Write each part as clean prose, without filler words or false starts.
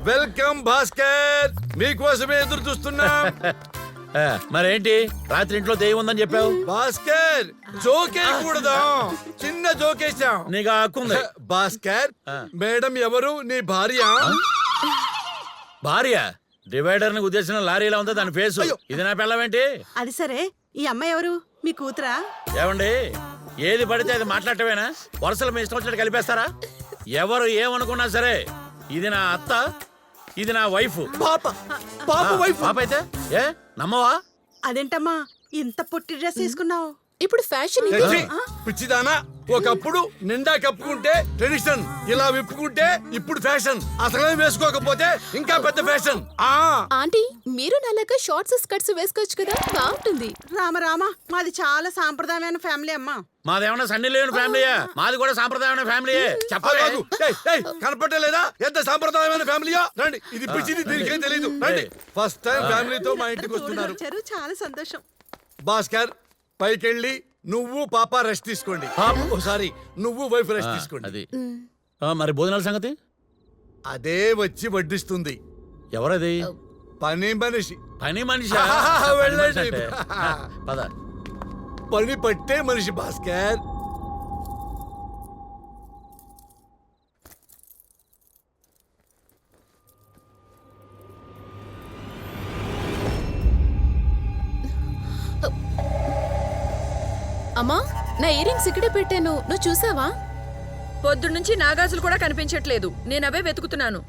Welcome Bhaskar, మీకోసమే ఎదురు చూస్తున్నా. మరేంటి రాత్రి ఇంట్లో దెయ్యం ఉందని చెప్పావు? భాస్కర్ జోకేయకూడదు, చిన్న జోకేశాం. నీకు ఆ హక్కు ఉంది. భాస్కర్, మేడం ఎవరు? నీ భార్య? భార్య డివైడర్ ని ఉద్దేశించిన లారీలా ఉందా దాని ఫేసు? ఇది నా పిల్లవేంటి? అది సరే, ఈ అమ్మాయి ఎవరు? మీ కూతురా? ఏమండి, ఏది పడితే అది మాట్లాడటమేనా? వరుసలు మీ ఇష్టం వచ్చినట్టు కలిపేస్తారా? ఎవరు ఏమనుకున్నా సరే, ఇది నా అత్త, ఇది నా వైఫ్. పాప వైఫ్. పాప అయితే ఏ నమ్మవా? అదేంటమ్మా ఇంత పొట్టి డ్రెస్ వేసుకున్నావు? ఇప్పుడు ఫ్యాషన్ పిచ్చిదానా, ఒకప్పుడు నిండా కప్పుకుంటే ట్రెడిషన్, ఇలా విప్పుకుంటే ఇప్పుడు ఫ్యాషన్. అసలే వేసుకోకపోతే ఇంకా పెద్ద ఫ్యాషన్. ఆంటీ, మీరు నల్లగా షార్ట్స్ స్కర్ట్స్ వేసుకోవచ్చు కదా, బాగుంటుంది. రామ మాది చాలా సాంప్రదాయమైన ఫ్యామిలీ అమ్మా. మాదేమన్నా సండి లేని ఫ్యామిలీయా? మాది కూడా సాంప్రదాయమైన ఫ్యామిలీయే. చెప్పలేదు కనపట్టలేదా ఎంత సాంప్రదాయమైన ఫ్యామిలీయా? రండి, ఇది పిచ్చిది, దీనికేం తెలీదు. రండి, ఫస్ట్ టైం ఫ్యామిలీతో మా ఇంటికి వస్తున్నారు. చాలా సంతోషం. భాస్కర్, పైకెళ్ళి నువ్వు పాప రెస్ట్ తీసుకోండి. సారీ, నువ్వు వైఫ్ రెస్ట్ తీసుకోండి. అది మరి భోజనాల సంగతి? అదే వచ్చి వడ్డిస్తుంది. ఎవరది? పని మనిషి. పని మనిషి? వెళ్ళండి. పద. పని పట్టే మనిషి భాస్కర్. అమ్మా, నా ఇయర్ రింగ్స్ ఇక్కడే పెట్టాను, నువ్వు చూసావా? పొద్దున్నుంచి నాగాజులు కూడా కనిపించట్లేదు, నేను అవే వెతుకుతున్నాను.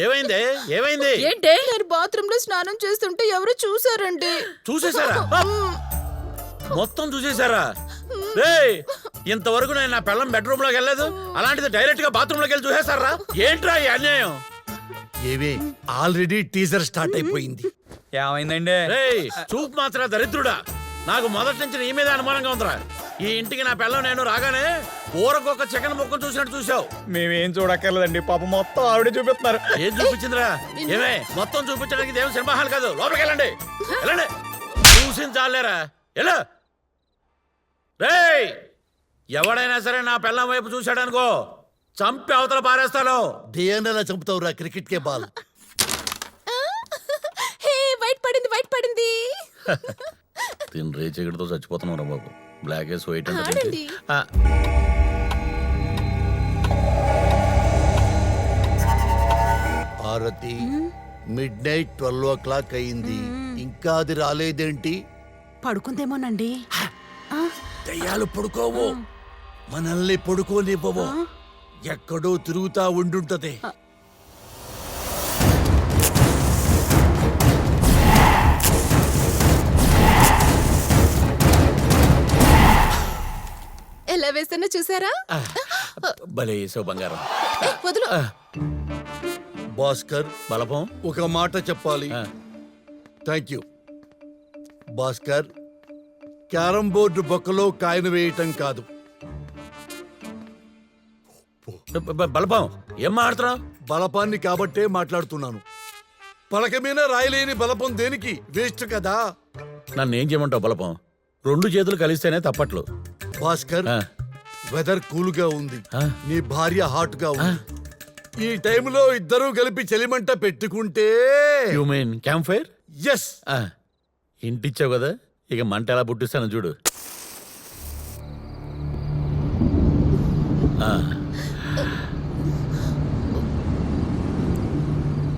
ఏమైంది? ఏంటే? నేను బాత్రూమ్ లో స్నానం చేస్తుంటే ఎవరు చూసారండి. చూసేశారా? మొత్తం చూసేశారా? రేయ్, ఇంతవరకు నేను నా పిల్లం బెడ్రూమ్ లోకి వెళ్ళలేదు, అలాంటిది డైరెక్ట్ గా బాత్రూమ్ లోకి వెళ్ళి చూసేశారా? ఏంట్రా ఈ అన్యాయం? ఏవే, ఆల్రెడీ టీజర్ స్టార్ట్ అయిపోయింది. ఏమైందండి? రేయ్, చూపు మాత్రం దరిద్రుడా, నాకు మొదటి నుంచి నీ మీద అనుమానంగా ఉందిరా. ఈ ఇంటికి నా పిల్లం నేను రాగానే ఊరకొక చికెన్ ముక్క చూసినట్టు చూసావు. మేమేం చూడక్కర్లేదండి, పాప మొత్తం ఆవిడే చూపిస్తున్నారు. ఏం చూపించిందిరా? ఏమే, మొత్తం చూపించడానికి దేవుని సింహాలు కాదు, లోపలికి వెళ్ళండి. వెళ్ళండి, చూసింది చాలేరా. ఎలా రేయ్, ఎవడైనా సరే నా పిల్లం వైపు చూశాడనుకో, చంపి అవతల పారేస్తాను. దేన్నలా చంపుతావురా, క్రికెట్ కే బాల్. వైట్ పడింది. తిని రేచగడితో చచ్చిపోతున్నావు బాబు. బ్లాక్ వేసి వైట్ ఆడండి. భారతి, మిడ్-నైట్ 12 అయింది, ఇంకా అది రాలేదేంటి? పడుకుందేమోనండి. దయ్యాలు పడుకోవు, మనల్ని పడుకోనివ్వవు. ఎక్కడో తిరుగుతా ఉండుంటది. ఎలా వేస్తున్నా చూసారా? భలే వేసావు బంగారం. వదులు. భాస్కర్, బలపం ఒక మాట చెప్పాలి. Thank you Bhaskar. Carrom board బొక్కలో కాయను వేయటం కాదు. బలపం ఏం మాట్లాడుతున్నావు? బలపాన్ని కాబట్టే మాట్లాడుతున్నాను. పలక మీద రాయలేని బలపం దేనికి? వేస్ట్ కదా. నన్ను ఏం చేయమంటావు బలపం? రెండు చేతులు కలిస్తేనే తప్పట్లు. భాస్కర్, వెదర్ కూల్ గా ఉంది, నీ భార్య హాట్ గా ఉంది. ఈ టైంలో ఇద్దరూ కలిపి చలిమంట పెట్టుకుంటే. You mean camp fire? Yes. ఇంటిచ్చావు కదా, ఇక మంట ఎలా పుట్టిస్తాను చూడు.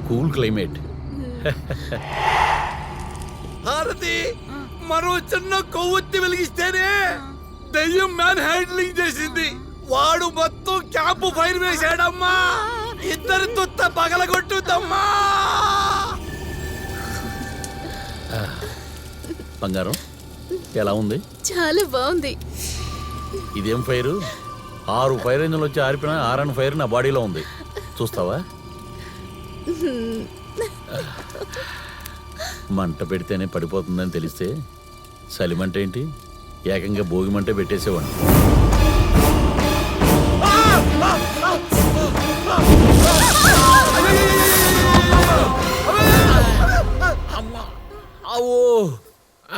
Cool climate. భారతి, మరో చిన్న కొవ్వొత్తి వెలిగిస్తేనే దయ్యం మ్యాన్ హ్యాండ్లింగ్ చేసింది. వాడు మొత్తం క్యాంపు ఫైర్ వేసాడమ్మా. ఇద్దరి తొత్త పగలగొట్టుద్దమ్మా. బంగారం ఎలా ఉంది? చాలా బాగుంది. ఇదేం ఫైరు? 6 ఫైర్ ఇంజన్లు వచ్చి ఆరిపిన 6 ఫైర్ నా బాడీలో ఉంది. చూస్తావా? మంట పెడితేనే పడిపోతుందని తెలిస్తే చలిమంట ఏంటి, ఏకంగా భోగిమంటే పెట్టేసేవాడిని.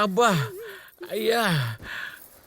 అబ్బా, అయ్యా,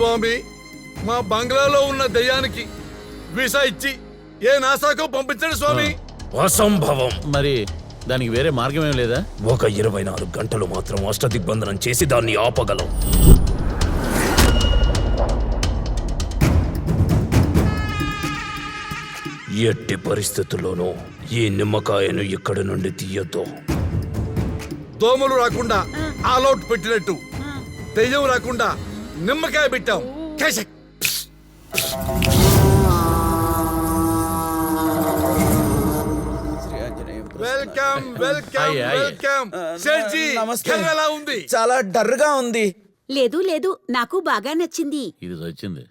స్వామి మా బంగ్లాలో ఉన్న దయ్యానికి వీసా ఇచ్చి ఏ నాసాకో పంపించండి స్వామి. అసంభవం. మరి దానికి వేరే మార్గం ఏం లేదా? ఒక 24 గంటలు మాత్రం అష్టదిగ్బంధనం చేసి దాన్ని ఆపగలం. ఎట్టి పరిస్థితుల్లోనూ ఈ నిమ్మకాయను ఇక్కడి నుండి తీయొద్దు. దోమలు రాకుండా ఆల్అౌట్ పెట్టినట్టు దెయ్యం రాకుండా నిమ్మకాయ పెట్టాం. కేశక్. వెల్కమ్ వెల్కమ్ అయ్యే, అయ్యే. వెల్కమ్ సేఠ్జీ. నమస్తే. కర్ర ఎలా ఉంది? చాలా డర్గా ఉంది. లేదు లేదు నాకు బాగా నచ్చింది. ఇది వచ్చింది.